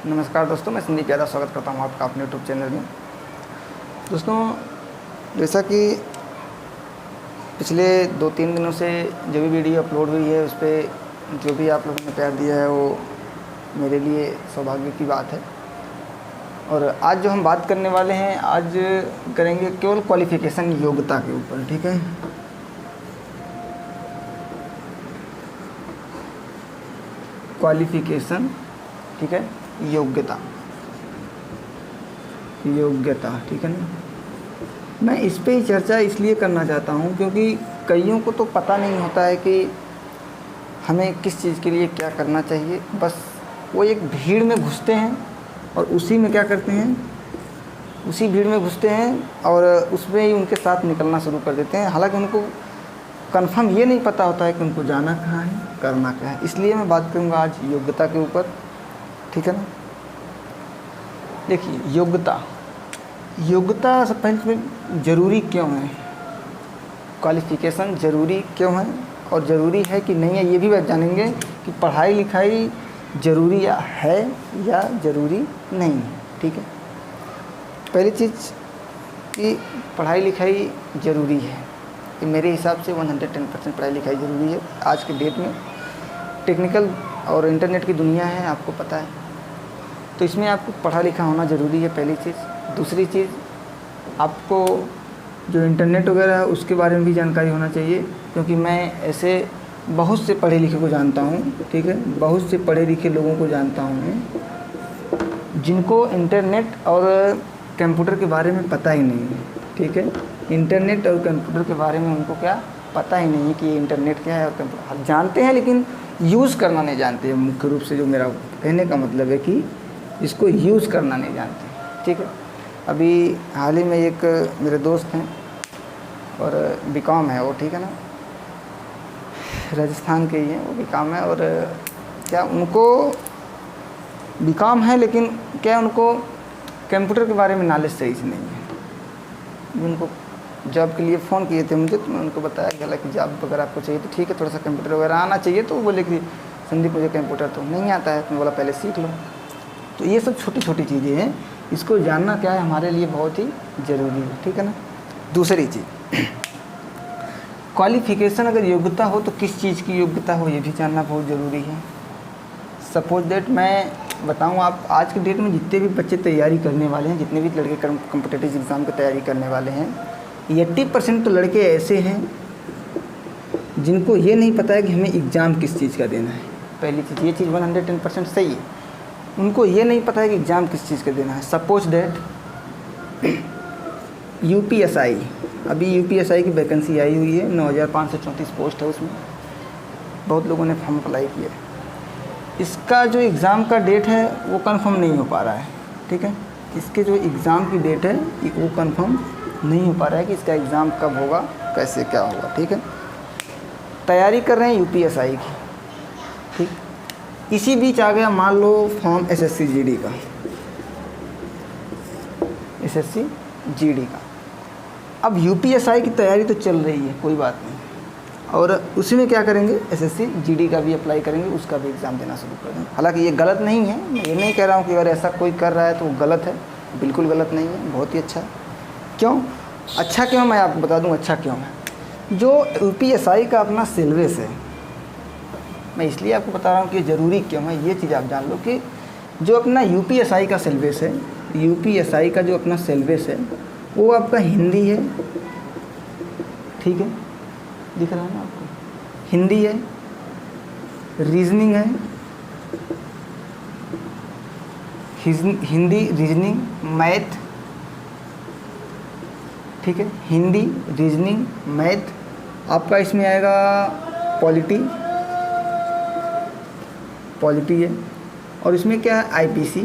नमस्कार दोस्तों, मैं संदीप यादव स्वागत करता हूँ आपका अपने यूट्यूब चैनल में। दोस्तों, जैसा कि पिछले 2-3 दिनों से जो भी वीडियो अपलोड हुई है उस पर जो भी आप लोगों ने प्यार दिया है वो मेरे लिए सौभाग्य की बात है। और आज जो हम बात करने वाले हैं, आज करेंगे केवल क्वालिफ़िकेशन, योग्यता के ऊपर। ठीक है, क्वालिफ़िकेशन, ठीक है, योग्यता, ठीक है ना। मैं इस पे ही चर्चा इसलिए करना चाहता हूँ क्योंकि कईयों को तो पता नहीं होता है कि हमें किस चीज़ के लिए क्या करना चाहिए। बस वो एक भीड़ में घुसते हैं और उसी में क्या करते हैं, उसी भीड़ में घुसते हैं और उसमें ही उनके साथ निकलना शुरू कर देते हैं। हालांकि उनको कंफर्म ये नहीं पता होता है कि उनको जाना कहाँ है, करना क्या है। इसलिए मैं बात करूँगा आज योग्यता के ऊपर। ठीक है ना। देखिए, योग्यता सब पहले ज़रूरी क्यों है, क्वालिफ़िकेशन ज़रूरी क्यों है और ज़रूरी है कि नहीं है, ये भी बात जानेंगे कि पढ़ाई लिखाई ज़रूरी है या ज़रूरी नहीं है। ठीक है, पहली चीज़ कि पढ़ाई लिखाई ज़रूरी है, कि मेरे हिसाब से 110% पढ़ाई लिखाई ज़रूरी है। आज के डेट में टेक्निकल और इंटरनेट की दुनिया है, आपको पता है, तो इसमें आपको पढ़ा लिखा होना ज़रूरी है, पहली चीज़। दूसरी चीज़, आपको जो इंटरनेट वगैरह है उसके बारे में भी जानकारी होना चाहिए, क्योंकि मैं ऐसे बहुत से पढ़े लिखे को जानता हूँ। ठीक है, बहुत से पढ़े लिखे लोगों को जानता हूँ मैं, जिनको इंटरनेट और कंप्यूटर के बारे में पता ही नहीं है। ठीक है, इंटरनेट और कंप्यूटर के बारे में उनको क्या पता ही नहीं है कि ये इंटरनेट क्या है और कंप्यूटर जानते हैं लेकिन यूज़ करना नहीं जानते हैं। मुख्य रूप से जो मेरा कहने का मतलब है कि इसको यूज़ करना नहीं जानते। ठीक है, अभी हाल ही में एक मेरे दोस्त हैं और बीकॉम है वो, ठीक है ना, राजस्थान के ही हैं, वो बीकॉम है। और क्या उनको बीकॉम है लेकिन क्या उनको कंप्यूटर के बारे में नॉलेज सही से नहीं है। उनको जॉब के लिए फ़ोन किए थे मुझे, तो मैं उनको बताया गया कि जॉब अगर आपको चाहिए तो ठीक है, थोड़ा सा कंप्यूटर वगैरह आना चाहिए। तो वो बोले कि संदीप मुझे कंप्यूटर तो नहीं आता है। तो मैं बोला पहले सीख लो। तो ये सब छोटी छोटी चीज़ें हैं, इसको जानना क्या है हमारे लिए बहुत ही ज़रूरी है। ठीक है ना। दूसरी चीज़, क्वालिफ़िकेशन, अगर योग्यता हो तो किस चीज़ की योग्यता हो ये भी जानना बहुत ज़रूरी है। सपोज दैट मैं बताऊं, आप आज के डेट में जितने भी बच्चे तैयारी करने वाले हैं, जितने भी लड़के कॉम्पिटिटिव एग्ज़ाम की तैयारी करने वाले हैं, 80% तो लड़के ऐसे हैं जिनको ये नहीं पता है कि हमें एग्ज़ाम किस चीज़ का देना है। पहली चीज़, ये चीज़ 110% सही है। उनको ये नहीं पता है कि एग्ज़ाम किस चीज़ का देना है। सपोज दैट यूपीएसआई, अभी यूपीएसआई की वैकेंसी आई हुई है, 9534 पोस्ट है, उसमें बहुत लोगों ने फॉर्म अप्लाई किया है। इसका जो एग्ज़ाम का डेट है वो कंफर्म नहीं हो पा रहा है। ठीक है, इसके जो एग्ज़ाम की डेट है वो कंफर्म नहीं हो पा रहा है कि इसका एग्ज़ाम कब होगा, कैसे क्या होगा। ठीक है, तैयारी कर रहे हैं यूपीएसआई की। ठीक, इसी बीच आ गया मान लो फॉर्म एसएससी जीडी का, एसएससी जीडी का। अब यूपीएसआई की तैयारी तो चल रही है, कोई बात नहीं, और उसी में क्या करेंगे, एसएससी जीडी का भी अप्लाई करेंगे, उसका भी एग्ज़ाम देना शुरू कर देंगे। हालांकि ये गलत नहीं है, मैं ये नहीं कह रहा हूँ कि अगर ऐसा कोई कर रहा है तो वो गलत है, बिल्कुल गलत नहीं है, बहुत ही अच्छा है। क्यों अच्छा, क्यों मैं आपको बता दूँ अच्छा क्यों है। जो यूपीएसआई का अपना सिलेबस है, मैं इसलिए आपको बता रहा हूँ कि ज़रूरी क्यों है, ये चीज़ आप जान लो कि जो अपना यूपीएसआई का सिलेबस है, यूपीएसआई का जो अपना सिलेबस है वो आपका हिंदी है। ठीक है, दिख रहा है ना आपको, हिंदी है, रीजनिंग है, हिंदी, रीजनिंग, मैथ। ठीक है, हिंदी, रीजनिंग, मैथ। आपका इसमें आएगा पॉलिटी है, और इसमें क्या है, आईपीसी,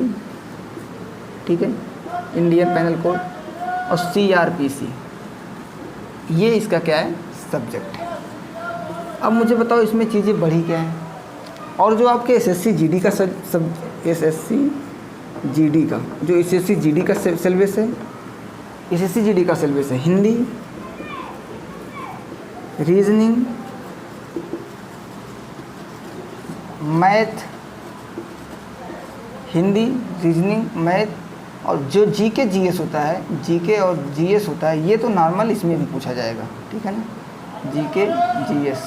ठीक है, इंडियन पैनल कोड, और सीआरपीसी, ये इसका क्या है, सब्जेक्ट है। अब मुझे बताओ इसमें चीज़ें बढ़ी क्या हैं। और जो आपके एसएससी जीडी का एसएससी जीडी का जो एसएससी जीडी का सिलेबस है, एसएससी जीडी का सिलेबस है Hindi, reasoning, math, Hindi, reasoning, math और जो जीके जीएस होता है, जीके और जीएस होता है, ये तो नॉर्मल इसमें भी पूछा जाएगा, ठीक है ना। जीके जीएस,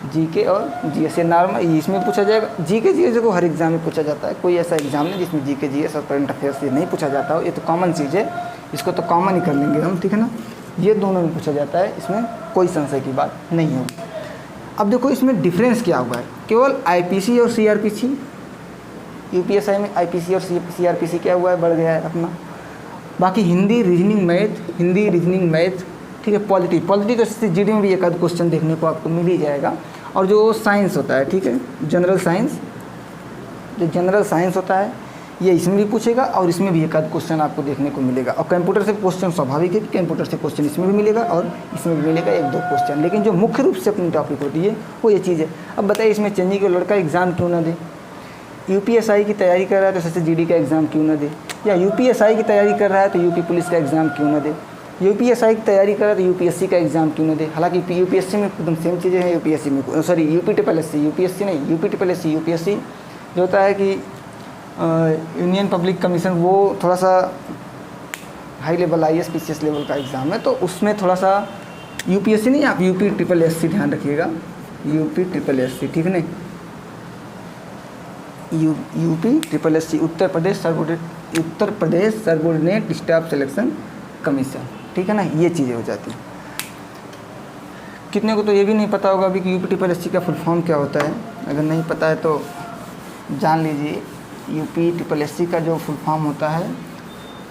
जीके और जीएस ये नॉर्मल इसमें पूछा जाएगा। जीके जीएस को हर एग्जाम में पूछा जाता है, कोई ऐसा एग्जाम नहीं जिसमें जीके जीएस और करंट अफेयर्स ये नहीं पूछा जाता हो। ये तो कॉमन चीज़ है, इसको तो कॉमन ही कर लेंगे हम, ठीक है ना। ये दोनों में पूछा जाता है, इसमें कोई संशय की बात नहीं होगी। अब देखो इसमें डिफरेंस क्या हुआ है, केवल आईपीसी और सीआरपीसी। यूपीएसआई में आईपीसी और सीआरपीसी क्या हुआ है, बढ़ गया है अपना। बाकी Hindi, reasoning, math, Hindi, reasoning, math, ठीक है। पॉलिटी तो जीडी में भी एक आध क्वेश्चन देखने को आपको मिल ही जाएगा। और जो साइंस होता है, ठीक है, जनरल साइंस, जो जनरल साइंस होता है ये इसमें भी पूछेगा और इसमें भी एक आध क्वेश्चन आपको देखने को मिलेगा। और कंप्यूटर से क्वेश्चन स्वाभाविक है कि कंप्यूटर से क्वेश्चन इसमें भी मिलेगा और इसमें भी मिलेगा एक दो क्वेश्चन, लेकिन जो मुख्य रूप से अपनी टॉपिक होती है वो ये चीज़ है। अब बताइए इसमें चंगी का लड़का एग्ज़ाम क्यों ना दे, यूपीएसआई की तैयारी कर रहा है तो SSGD का एग्ज़ाम क्यों ना दे, या यूपीएसआई की तैयारी कर रहा है तो यूपी पुलिस का एग्ज़ाम क्यों ना दे, यूपीएसआई की तैयारी कर रहा है तो यूपीएससी का एग्ज़ाम क्यों ना दे। हालांकि यूपीएससी में एकदम सेम चीज़ें हैं, यूपीएससी में सॉरी यूपीएससी, यूपीएससी नहीं, यूपीएससी, यूपीएससी जो होता है कि यूनियन पब्लिक कमीशन, वो थोड़ा सा high level IAS PCS level का एग्ज़ाम है, तो उसमें थोड़ा सा यूपीएससी नहीं, आप UPSSC ध्यान रखिएगा, UPSSC, ठीक है ना, UPSSC Uttar Pradesh subordinate staff selection commission, ठीक है ना। ये चीज़ें हो जाती हैं। कितने को तो ये भी नहीं पता होगा अभी कि UPSSC का फुल फॉर्म क्या होता है। अगर नहीं पता है तो जान लीजिए, UPSSC का जो फुल फॉर्म होता है,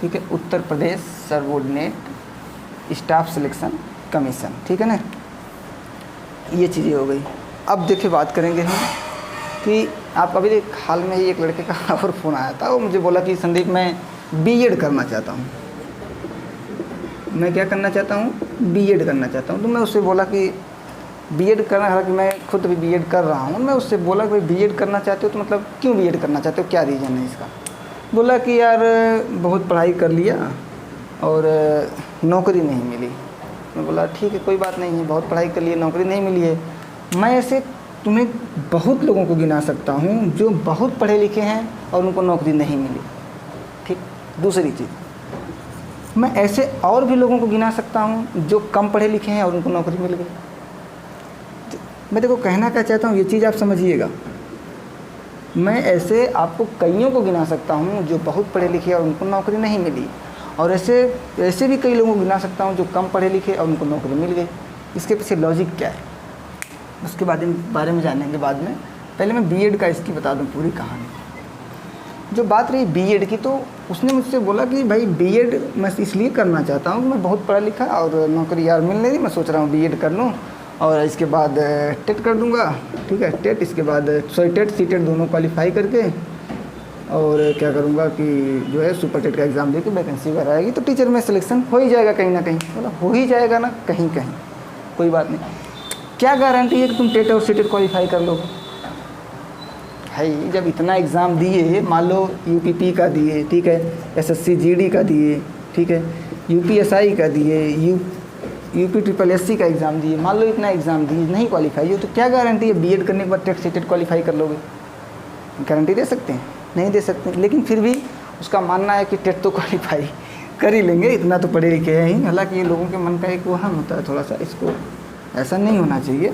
ठीक है, Uttar Pradesh subordinate staff selection commission, ठीक है ना। ये चीज़ें हो गई। अब देखिए बात करेंगे हम कि आप अभी देख हाल में ही एक लड़के का और फ़ोन आया था, वो मुझे बोला कि संदीप मैं BEd करना चाहता हूँ। मैं क्या करना चाहता हूँ, BEd करना चाहता हूँ। तो मैं उससे बोला कि BEd करना, हालांकि मैं खुद भी BEd कर रहा हूँ। मैं उससे बोला कि भाई BEd करना चाहते हो तो मतलब क्यों BEd करना चाहते हो, क्या रीज़न है इसका। बोला कि यार बहुत पढ़ाई कर लिया और नौकरी नहीं मिली। मैं बोला ठीक है, कोई बात नहीं है, बहुत पढ़ाई कर लिए, नौकरी नहीं मिली है। मैं ऐसे तुम्हें बहुत लोगों को गिना सकता हूँ जो बहुत पढ़े लिखे हैं और उनको नौकरी नहीं मिली, ठीक। दूसरी चीज़, मैं ऐसे और भी लोगों को गिना सकता हूँ जो कम पढ़े लिखे हैं और उनको नौकरी मिल गई। मैं देखो कहना क्या चाहता हूँ, ये चीज़ आप समझिएगा। मैं ऐसे आपको कईयों को गिना सकता हूँ जो बहुत पढ़े लिखे और उनको नौकरी नहीं मिली, और ऐसे भी कई लोगों को गिना सकता हूँ जो कम पढ़े लिखे और उनको नौकरी मिल गई। इसके पीछे लॉजिक क्या है, उसके बारे में जानेंगे बाद में। पहले मैं BEd का इसकी बता दूँ पूरी कहानी। जो बात रही BEd की, तो उसने मुझसे बोला कि भाई BEd मैं इसलिए करना चाहता हूँ कि मैं बहुत पढ़ा लिखा और नौकरी यार मिल नहीं रही, मैं सोच रहा हूँ BEd कर लूँ और इसके बाद टेट कर दूँगा, ठीक है, टेट, इसके बाद टेट सीटेट दोनों क्वालिफाई करके और क्या करूँगा कि जो है सुपर टेट का एग्ज़ाम दे के वैकेंसी वगैरह आएगी तो टीचर में सिलेक्शन हो ही जाएगा कहीं ना कहीं। बोला हो ही जाएगा ना कहीं कहीं, कोई बात नहीं। क्या गारंटी है कि तुम टेट और सीटेट क्वालिफाई कर लोगे भाई। जब इतना एग्ज़ाम दिए, मान लो UPP का दिए, ठीक है, SSCGD का दिए, ठीक है, UPSI का दिए, UPSSC का एग्ज़ाम दिए, मान लो इतना एग्ज़ाम दिए, नहीं क्वालिफाई हो तो क्या गारंटी है BEd करने के बाद टेट सीटेट क्वालिफाई कर लोगे। गारंटी दे सकते हैं? नहीं दे सकते। लेकिन फिर भी उसका मानना है कि टेट तो क्वालिफाई कर ही लेंगे, इतना तो पढ़े लिखे हैं ही। हालांकि ये लोगों के मन का एक वहम होता है थोड़ा सा, इसको ऐसा नहीं होना चाहिए,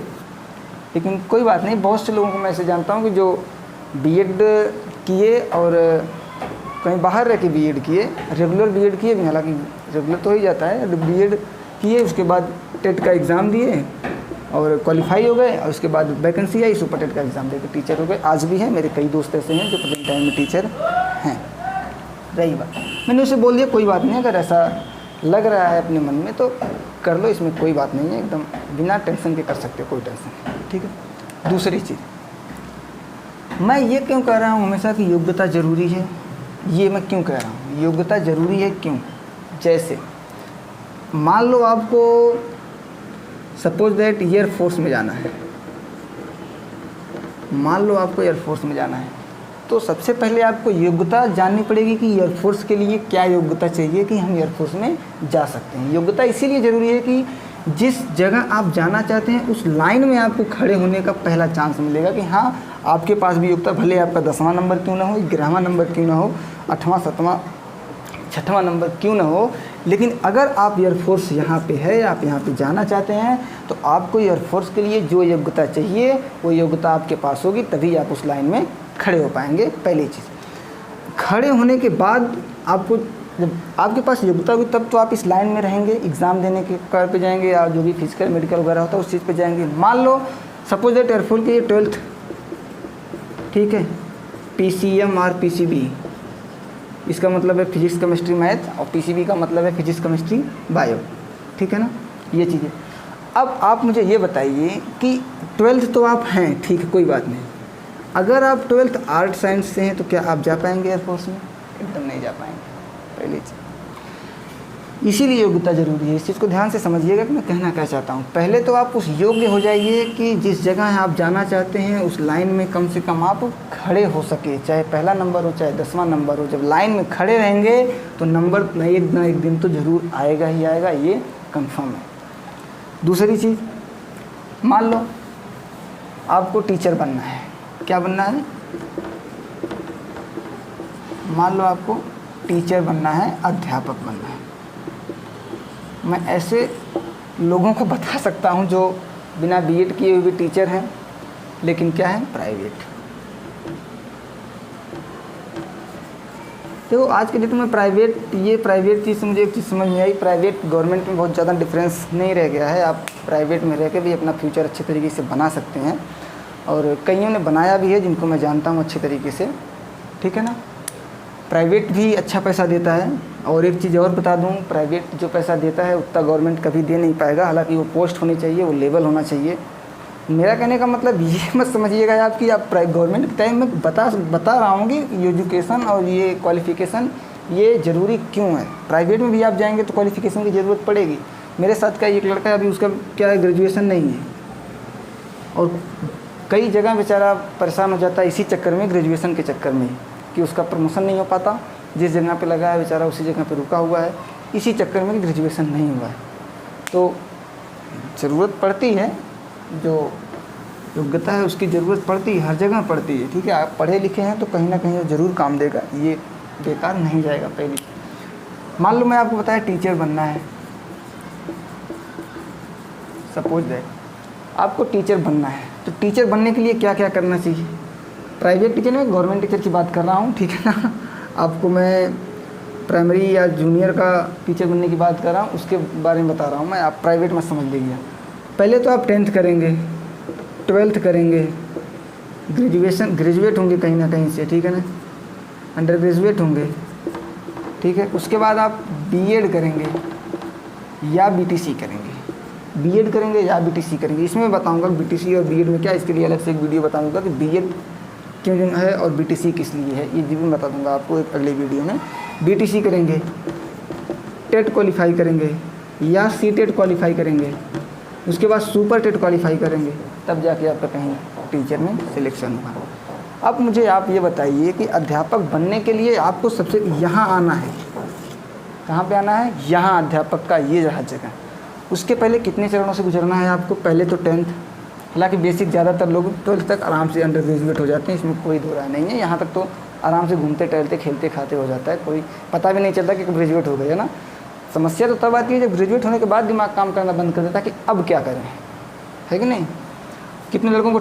लेकिन कोई बात नहीं। बहुत से लोगों को मैं ऐसे जानता हूँ कि जो BEd किए और कहीं बाहर रह के BEd किए, रेगुलर BEd किए भी, हालांकि रेगुलर तो हो ही जाता है, BEd किए उसके बाद टेट का एग्ज़ाम दिए और क्वालिफाई हो गए और उसके बाद वैकेंसी आई, सुपर टेट का एग्ज़ाम देकर टीचर हो गए। आज भी हैं मेरे कई दोस्त ऐसे हैं जो प्रेजेंट टाइम में टीचर हैं। रही बात, मैंने उसे बोल दिया कोई बात नहीं, अगर ऐसा लग रहा है अपने मन में तो कर लो, इसमें कोई बात नहीं है, एकदम बिना टेंशन के कर सकते हो, कोई टेंशन नहीं, ठीक है। दूसरी चीज़, मैं ये क्यों कह रहा हूँ हमेशा कि योग्यता ज़रूरी है, ये मैं क्यों कह रहा हूँ योग्यता ज़रूरी है, क्यों। जैसे मान लो आपको सपोज दैट एयरफोर्स में जाना है, मान लो आपको एयरफोर्स में जाना है, तो सबसे पहले आपको योग्यता जाननी पड़ेगी कि एयरफोर्स के लिए क्या योग्यता चाहिए कि हम एयरफोर्स में जा सकते हैं। योग्यता इसीलिए ज़रूरी है कि जिस जगह आप जाना चाहते हैं उस लाइन में आपको खड़े होने का पहला चांस मिलेगा कि हाँ आपके पास भी योग्यता, भले आपका 10वां नंबर क्यों ना हो, 11वां नंबर क्यों ना हो, 8वां 7वां 6वां नंबर क्यों ना हो, लेकिन अगर आप एयरफोर्स यहाँ पे है, आप यहाँ पे जाना चाहते हैं, तो आपको एयरफोर्स के लिए जो योग्यता चाहिए वो योग्यता आपके पास होगी, तभी आप उस लाइन में खड़े हो पाएंगे। पहली चीज़, खड़े होने के बाद आपको, जब आपके पास योग्यता होगी तब तो आप इस लाइन में रहेंगे, एग्ज़ाम देने के कार पे जाएंगे, या जो भी फिजिकल मेडिकल वगैरह होता है उस चीज़ पे जाएंगे। मान लो सपोज दैट एयरफोर्स के 12th, ठीक है, PCM और PCB, इसका मतलब है फिजिक्स केमिस्ट्री मैथ, और PCB का मतलब है फिजिक्स केमिस्ट्री बायो, ठीक है ना, ये चीज़ें। अब आप मुझे ये बताइए कि 12th तो आप हैं, ठीक है, कोई बात नहीं, अगर आप 12th आर्ट साइंस से हैं तो क्या आप जा पाएंगे एयरफोर्स में? एकदम नहीं जा पाएंगे, पहली चीज़। इसीलिए योग्यता जरूरी है, इस चीज़ को ध्यान से समझिएगा कि मैं कहना क्या चाहता हूँ। पहले तो आप उस योग्य हो जाइए कि जिस जगह आप जाना चाहते हैं उस लाइन में कम से कम आप खड़े हो सके, चाहे पहला नंबर हो चाहे 10वां नंबर हो। जब लाइन में खड़े रहेंगे तो नंबर ना एक दिन तो ज़रूर आएगा ही आएगा, ये कंफर्म है। दूसरी चीज़, मान लो आपको टीचर बनना है, क्या बनना है? मान लो आपको टीचर बनना है, अध्यापक बनना है। मैं ऐसे लोगों को बता सकता हूँ जो बिना बीएड किए हुए भी टीचर हैं, लेकिन क्या है, प्राइवेट। देखो आज के डेट में प्राइवेट चीज़ से मुझे एक चीज़ समझ में आई, प्राइवेट गवर्नमेंट में बहुत ज़्यादा डिफरेंस नहीं रह गया है। आप प्राइवेट में रह के भी अपना फ्यूचर अच्छे तरीके से बना सकते हैं, और कईयों ने बनाया भी है जिनको मैं जानता हूँ अच्छे तरीके से, ठीक है ना। प्राइवेट भी अच्छा पैसा देता है, और एक चीज़ और बता दूं, प्राइवेट जो पैसा देता है उतना गवर्नमेंट कभी दे नहीं पाएगा। हालांकि वो पोस्ट होनी चाहिए, वो लेवल होना चाहिए। मेरा कहने का मतलब ये मत समझिएगा आप कि आप गवर्नमेंट के टाइम में बता रहा हूँ कि एजुकेशन और ये क्वालिफ़िकेशन ये ज़रूरी क्यों है। प्राइवेट में भी आप जाएंगे तो क्वालिफ़िकेशन की ज़रूरत पड़ेगी। मेरे साथ का एक लड़का है, अभी उसका क्या है, ग्रेजुएशन नहीं है, और कई जगह बेचारा परेशान हो जाता है इसी चक्कर में, ग्रेजुएशन के चक्कर में, कि उसका प्रमोशन नहीं हो पाता। जिस जगह पे लगा है बेचारा उसी जगह पे रुका हुआ है, इसी चक्कर में ग्रेजुएशन नहीं हुआ है। तो ज़रूरत पड़ती है, जो योग्यता है उसकी ज़रूरत पड़ती है, हर जगह पड़ती है, ठीक है। आप पढ़े लिखे हैं तो कहीं ना कहीं ज़रूर काम देगा, ये बेकार नहीं जाएगा। पहली मान लो मैं आपको बताया टीचर बनना है, सपोज दैट आपको टीचर बनना है, तो टीचर बनने के लिए क्या क्या करना चाहिए? प्राइवेट टीचर में, गवर्नमेंट टीचर की बात कर रहा हूँ, ठीक है ना। आपको मैं प्राइमरी या जूनियर का टीचर बनने की बात कर रहा हूँ, उसके बारे में बता रहा हूँ मैं, आप प्राइवेट में समझ लीजिए। पहले तो आप 10th करेंगे, 12th करेंगे, ग्रेजुएट होंगे कहीं ना कहीं से, ठीक है ना, अंडर ग्रेजुएट होंगे, ठीक है। उसके बाद आप बीएड करेंगे या बीटीसी करेंगे, बीएड करेंगे या बीटीसी करेंगे। इसमें बताऊँगा बीटीसी और बीएड में क्या, इसके लिए अलग से एक वीडियो बताऊँगा कि बीएड क्यों है और बीटीसी किस लिए है, ये भी मैं बता दूंगा आपको एक अगले वीडियो में। बीटीसी करेंगे, टेट क्वालिफाई करेंगे या सीटेट क्वालिफाई करेंगे, उसके बाद सुपर टेट क्वालिफाई करेंगे, तब जाके आपका कहीं टीचर में सिलेक्शन होगा। अब मुझे आप ये बताइए कि अध्यापक बनने के लिए आपको सबसे यहाँ आना है, कहाँ पे आना है? यहाँ अध्यापक का ये रहा जगह। उसके पहले कितने चरणों से गुजरना है आपको? पहले तो 10th, हालांकि बेसिक ज़्यादातर लोग 12th तक आराम से अंडर ग्रेजुएट हो जाते हैं, इसमें कोई दो राय नहीं है। यहाँ तक तो आराम से घूमते टहलते खेलते खाते हो जाता है, कोई पता भी नहीं चलता कि ग्रेजुएट हो गए, है ना। समस्या तो तब आती है जब ग्रेजुएट होने के बाद दिमाग काम करना बंद कर देता है कि अब क्या करें, है कि नहीं। कितने लोगों को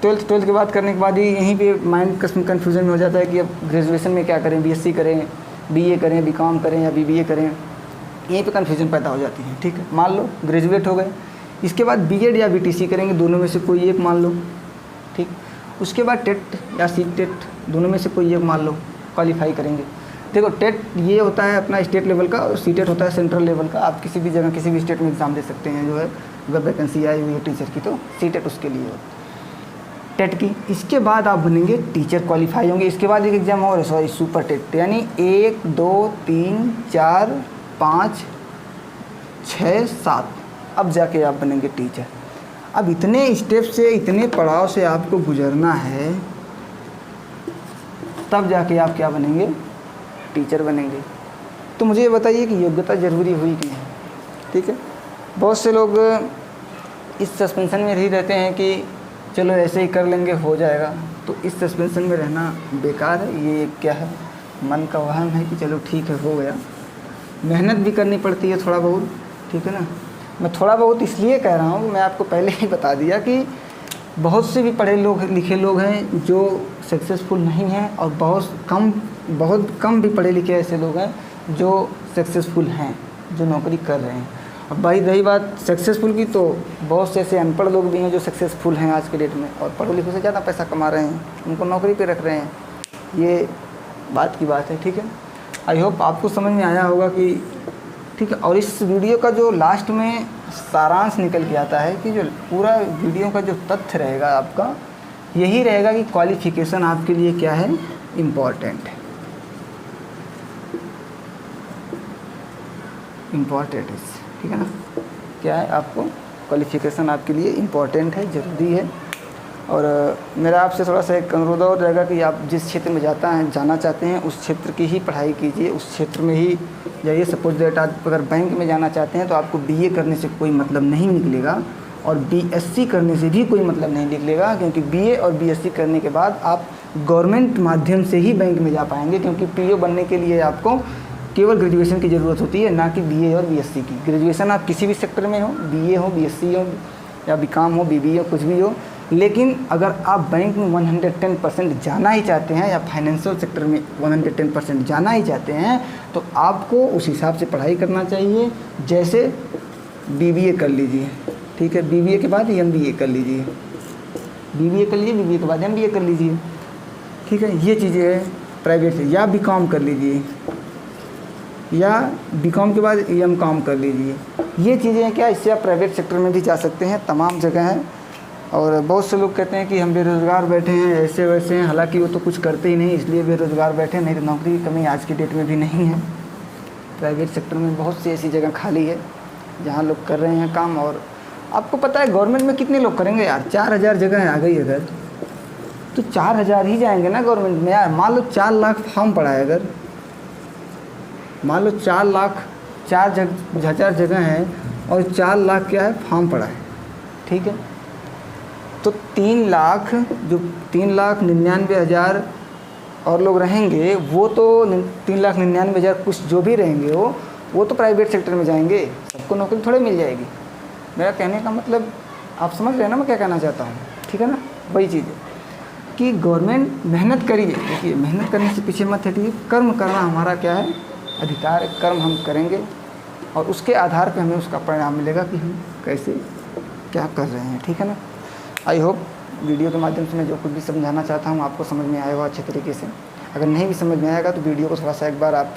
12th के बाद करने के बाद ही यहीं पे माइंड कन्फ्यूजन में हो जाता है कि अब ग्रेजुएशन में क्या करें, बीएससी करें, बीए करें, बीकॉम करें या बीबीए करें, यहीं पे कन्फ्यूजन पैदा हो जाती है, ठीक है। मान लो ग्रेजुएट हो गए, इसके बाद बीएड या बीटीसी करेंगे, दोनों में से कोई एक मान लो, ठीक। उसके बाद टेट या सीटेट, दोनों में से कोई एक मान लो, क्वालिफाई करेंगे। देखो टेट ये होता है अपना स्टेट लेवल का, और सीटेट होता है सेंट्रल लेवल का। आप किसी भी जगह किसी भी स्टेट में एग्ज़ाम दे सकते हैं, जो है अगर वैकेंसी आई हुई है टीचर की, तो सीटेट उसके लिए हो, टेट की। इसके बाद आप बनेंगे टीचर, क्वालिफाई होंगे। इसके बाद एक एग्ज़ाम और है, सॉरी, सुपर टेट, यानी 1 2 3 4 5 6 7, अब जाके आप बनेंगे टीचर। अब इतने स्टेप से, इतने पड़ाव से आपको गुजरना है, तब जाके आप क्या बनेंगे? टीचर बनेंगे। तो मुझे ये बताइए कि योग्यता ज़रूरी हुई कि नहीं, ठीक है। बहुत से लोग इस सस्पेंशन में ही रहते हैं कि चलो ऐसे ही कर लेंगे हो जाएगा, तो इस सस्पेंशन में रहना बेकार है। ये क्या है, मन का वहम है कि चलो ठीक है हो गया। मेहनत भी करनी पड़ती है थोड़ा बहुत, ठीक है ना। मैं थोड़ा बहुत इसलिए कह रहा हूँ, मैं आपको पहले ही बता दिया कि बहुत से भी पढ़े लिखे लोग हैं जो सक्सेसफुल नहीं हैं, और बहुत कम भी पढ़े लिखे ऐसे लोग हैं जो सक्सेसफुल हैं, जो नौकरी कर रहे हैं। अब भाई रही बात सक्सेसफुल की, तो बहुत से ऐसे अनपढ़ लोग भी हैं जो सक्सेसफुल हैं आज के डेट में, और पढ़े लिखों से ज़्यादा पैसा कमा रहे हैं, उनको नौकरी पे रख रहे हैं। ये बात की बात है, ठीक है। आई होप आपको समझ में आया होगा कि ठीक है। और इस वीडियो का जो लास्ट में सारांश निकल के आता है कि जो पूरा वीडियो का जो तथ्य रहेगा आपका यही रहेगा कि क्वालिफ़िकेशन आपके लिए क्या है, इम्पॉर्टेंट है। इम्पॉर्टेंट है, ठीक है ना। क्या है, आपको क्वालिफ़िकेशन आपके लिए इम्पॉर्टेंट है, ज़रूरी है। और मेरा आपसे थोड़ा सा एक अनुरोध और रहेगा कि आप जिस क्षेत्र में जाना चाहते हैं उस क्षेत्र की ही पढ़ाई कीजिए, उस क्षेत्र में ही जाइए। सपोज दैट आप अगर बैंक में जाना चाहते हैं तो आपको बीए करने से कोई मतलब नहीं निकलेगा, और बीएससी करने से भी कोई मतलब नहीं निकलेगा, क्योंकि बीए और बीएससी करने के बाद आप गवर्नमेंट माध्यम से ही बैंक में जा पाएंगे। क्योंकि पीओ बनने के लिए आपको केवल ग्रेजुएशन की ज़रूरत होती है, ना कि बीए और बीएससी की। ग्रेजुएशन आप किसी भी सेक्टर में हो, बीए हो, बीएससी हो, या बीकॉम हो, बीबीए हो, कुछ भी हो। लेकिन अगर आप बैंक में 110% जाना ही चाहते हैं, या फाइनेंशियल सेक्टर में 110% जाना ही चाहते हैं, तो आपको उस हिसाब से पढ़ाई करना चाहिए। जैसे बीबीए कर लीजिए, ठीक है, बीबीए के बाद एमबीए कर लीजिए, बीबीए कर लीजिए, बीबीए के बाद एमबीए कर लीजिए, ठीक है। ये चीज़ें हैं प्राइवेट से। या बीकॉम कर लीजिए, या बीकॉम के बाद एमकॉम कर लीजिए। ये चीज़ें हैं क्या, इससे आप प्राइवेट सेक्टर में भी जा सकते हैं, तमाम जगह हैं। और बहुत से लोग कहते हैं कि हम बेरोज़गार बैठे हैं, ऐसे वैसे हैं, हालांकि वो तो कुछ करते ही नहीं, इसलिए बेरोज़गार बैठे। नहीं तो नौकरी की कमी आज की डेट में भी नहीं है। प्राइवेट सेक्टर में बहुत सी ऐसी जगह खाली है जहाँ लोग कर रहे हैं काम। और आपको पता है गवर्नमेंट में कितने लोग करेंगे यार, 4000 जगह आ गई अगर, तो 4000 ही जाएंगे ना गवर्नमेंट में यार। मान लो 4 लाख फॉर्म पड़ा है, अगर मान लो 4,00,000 जगह हैं और 4 लाख क्या है, फॉर्म पड़ा है, ठीक है। तो 3,99,000 और लोग रहेंगे, वो तो 3,99,000 कुछ जो भी रहेंगे वो तो प्राइवेट सेक्टर में जाएंगे, सबको नौकरी थोड़ी मिल जाएगी। मेरा कहने का मतलब आप समझ रहे हैं ना मैं क्या कहना चाहता हूँ, ठीक है ना। वही चीज़ है कि गवर्नमेंट मेहनत करिए। देखिए, मेहनत करने से पीछे मत हटिए। कर्म करना हमारा क्या है, अधिकार है। कर्म हम करेंगे और उसके आधार पे हमें उसका परिणाम मिलेगा कि हम कैसे क्या कर रहे हैं, ठीक है ना। आई होप वीडियो के माध्यम से मैं जो कुछ भी समझाना चाहता हूँ आपको समझ में आएगा अच्छे तरीके से। अगर नहीं भी समझ में आएगा तो वीडियो को थोड़ा सा एक बार आप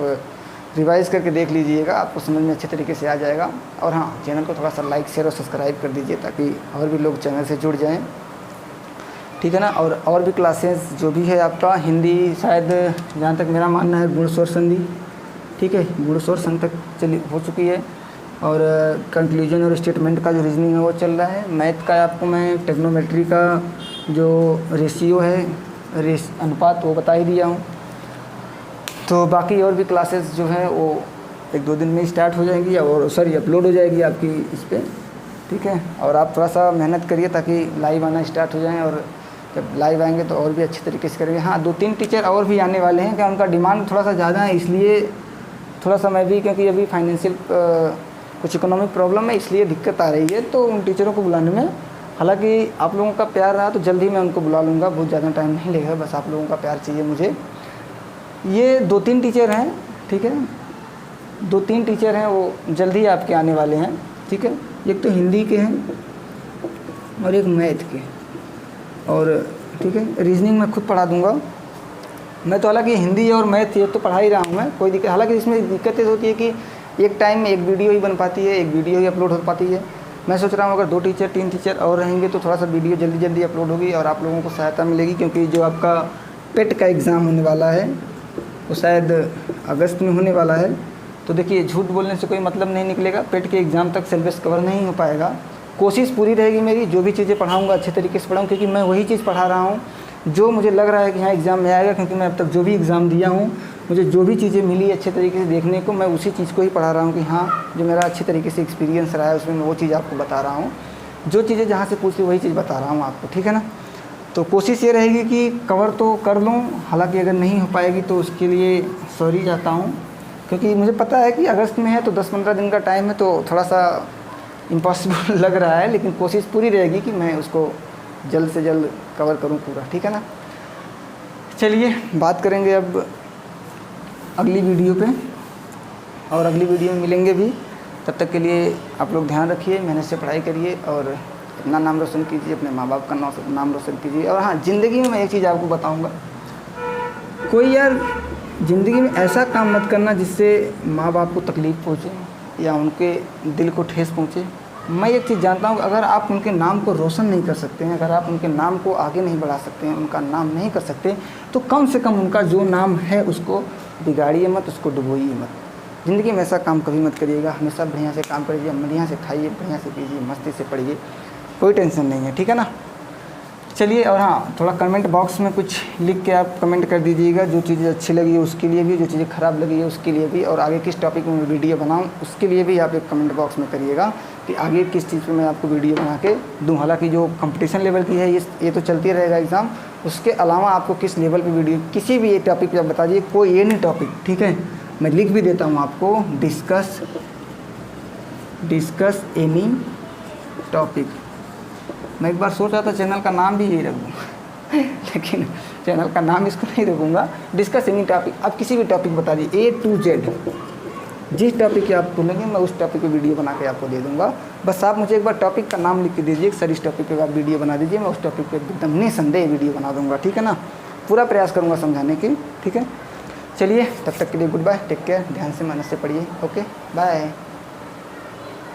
रिवाइज़ करके देख लीजिएगा, आपको समझ में अच्छे तरीके से आ जाएगा। और हाँ, चैनल को थोड़ा सा लाइक, शेयर और सब्सक्राइब कर दीजिए ताकि और भी लोग चैनल से जुड़ जाएँ, ठीक है ना। और भी क्लासेस जो भी है आपका हिंदी, शायद जहाँ तक मेरा मानना है गुण स्वर संधि, ठीक है, गुण स्वर संधि तक चली हो चुकी है। और कंक्लूजन और स्टेटमेंट का जो रीजनिंग है वो चल रहा है। मैथ का आपको मैं टेक्नोमेट्री का जो रेशियो है, अनुपात, वो बता ही दिया हूँ। तो बाकी और भी क्लासेस जो है वो 1-2 दिन में स्टार्ट हो जाएंगी, और अपलोड हो जाएगी आपकी इस पर, ठीक है। और आप थोड़ा सा मेहनत करिए ताकि लाइव आना स्टार्ट हो जाएँ, और जब लाइव आएंगे तो और भी अच्छे तरीके से करेंगे। हाँ, 2-3 टीचर और भी आने वाले हैं, क्या उनका डिमांड थोड़ा सा ज़्यादा है, इसलिए थोड़ा सा मैं भी, क्योंकि अभी फाइनेंशियल कुछ इकोनॉमिक प्रॉब्लम है, इसलिए दिक्कत आ रही है। तो उन टीचरों को बुलाने में, हालांकि आप लोगों का प्यार रहा तो जल्द ही मैं उनको बुला लूँगा, बहुत ज़्यादा टाइम नहीं लगेगा, बस आप लोगों का प्यार चाहिए मुझे। ये 2-3 टीचर हैं, ठीक है, 2-3 टीचर हैं, वो जल्द ही आपके आने वाले हैं, ठीक है। एक तो हिंदी के हैं और एक मैथ के, और ठीक है, रीजनिंग मैं खुद पढ़ा दूँगा। मैं तो हालांकि हिंदी और मैथ ये तो पढ़ा ही रहा हूँ मैं, कोई दिक्कत, हालांकि इसमें दिक्कत ये होती है कि एक टाइम में एक वीडियो ही बन पाती है, एक वीडियो ही अपलोड हो पाती है। मैं सोच रहा हूँ अगर 2 टीचर 3 टीचर और रहेंगे तो थोड़ा सा वीडियो जल्दी अपलोड होगी और आप लोगों को सहायता मिलेगी। क्योंकि जो आपका पेट का एग्ज़ाम होने वाला है वो शायद अगस्त में होने वाला है। तो देखिए, झूठ बोलने से कोई मतलब नहीं निकलेगा, पेट के एग्ज़ाम तक सिलेबस कवर नहीं हो पाएगा। कोशिश पूरी रहेगी मेरी, जो भी चीज़ें पढ़ाऊँगा अच्छे तरीके से पढ़ाऊँ, क्योंकि मैं वही चीज़ पढ़ा रहा हूँ जो मुझे लग रहा है कि हाँ एग्ज़ाम में आएगा। क्योंकि मैं अब तक जो भी एग्ज़ाम दिया हूँ मुझे जो भी चीज़ें मिली अच्छे तरीके से देखने को, मैं उसी चीज़ को ही पढ़ा रहा हूँ कि हाँ जो मेरा अच्छे तरीके से एक्सपीरियंस रहा है उसमें मैं वो चीज़ आपको बता रहा हूँ। जो चीज़ें जहाँ से पूछी वही चीज़ बता रहा हूँ आपको, ठीक है ना। तो कोशिश ये रहेगी कि कवर तो कर लूँ, हालांकि अगर नहीं हो पाएगी तो उसके लिए सॉरी चाहता हूँ, क्योंकि मुझे पता है कि अगस्त में है तो 10-15 दिन का टाइम है, तो थोड़ा सा इम्पॉसिबल लग रहा है, लेकिन कोशिश पूरी रहेगी कि मैं उसको जल्द से जल्द कवर करूँ पूरा, ठीक है ना। चलिए बात करेंगे अब अगली वीडियो पे, और अगली वीडियो में मिलेंगे भी। तब तक के लिए आप लोग ध्यान रखिए, मेहनत से पढ़ाई करिए और अपना नाम रोशन कीजिए, अपने माँ बाप का नाम रोशन कीजिए। और हाँ, ज़िंदगी में मैं एक चीज़ आपको बताऊँगा, कोई यार ज़िंदगी में ऐसा काम मत करना जिससे माँ बाप को तकलीफ़ पहुँचे या उनके दिल को ठेस पहुँचे। मैं एक चीज़ जानता हूँ, अगर आप उनके नाम को रोशन नहीं कर सकते हैं, अगर आप उनके नाम को आगे नहीं बढ़ा सकते हैं, उनका नाम नहीं कर सकते, तो कम से कम उनका जो नाम है उसको बिगाड़िए मत, उसको डुबोइए मत। ज़िंदगी में ऐसा काम कभी मत करिएगा, हमेशा बढ़िया से काम करिए, बढ़िया से खाइए, बढ़िया से पीजिए, मस्ती से पढ़िए, कोई टेंशन नहीं है, ठीक है ना। चलिए, और हाँ, थोड़ा कमेंट बॉक्स में कुछ लिख के आप कमेंट कर दीजिएगा, जो चीज़ें अच्छी लगी है उसके लिए भी, जो चीज़ें ख़राब लगी है उसके लिए भी, और आगे किस टॉपिक में मैं वीडियो बनाऊँ उसके लिए भी आप एक कमेंट बॉक्स में करिएगा कि आगे किस चीज़ पे मैं आपको वीडियो बना के दूँ। हालांकि जो कंपटीशन लेवल की है ये तो चलती रहेगा एग्ज़ाम, उसके अलावा आपको किस लेवल पे वीडियो, किसी भी एक टॉपिक पे आप बता दीजिए, कोई एनी टॉपिक, ठीक है। मैं लिख भी देता हूँ आपको, डिस्कस एनी टॉपिक। मैं एक बार सोच रहा था चैनल का नाम भी यही रखूँ लेकिन चैनल का नाम इसको नहीं रखूँगा, डिस्कस एनी टॉपिक। आप किसी भी टॉपिक बता दीजिए, A to Z, जिस टॉपिक की आप बोलेंगे मैं उस टॉपिक पे वीडियो बना के आपको दे दूँगा। बस आप मुझे एक बार टॉपिक का नाम लिख के दीजिए, सर इस टॉपिक पे आप वीडियो बना दीजिए, मैं उस टॉपिक पे एकदम निसंदेह वीडियो बना दूँगा, ठीक है ना। पूरा प्रयास करूँगा समझाने की, ठीक है। चलिए, तब तक के लिए गुड बाय, टेक केयर, ध्यान से मेहनत से पढ़िए, ओके बाय।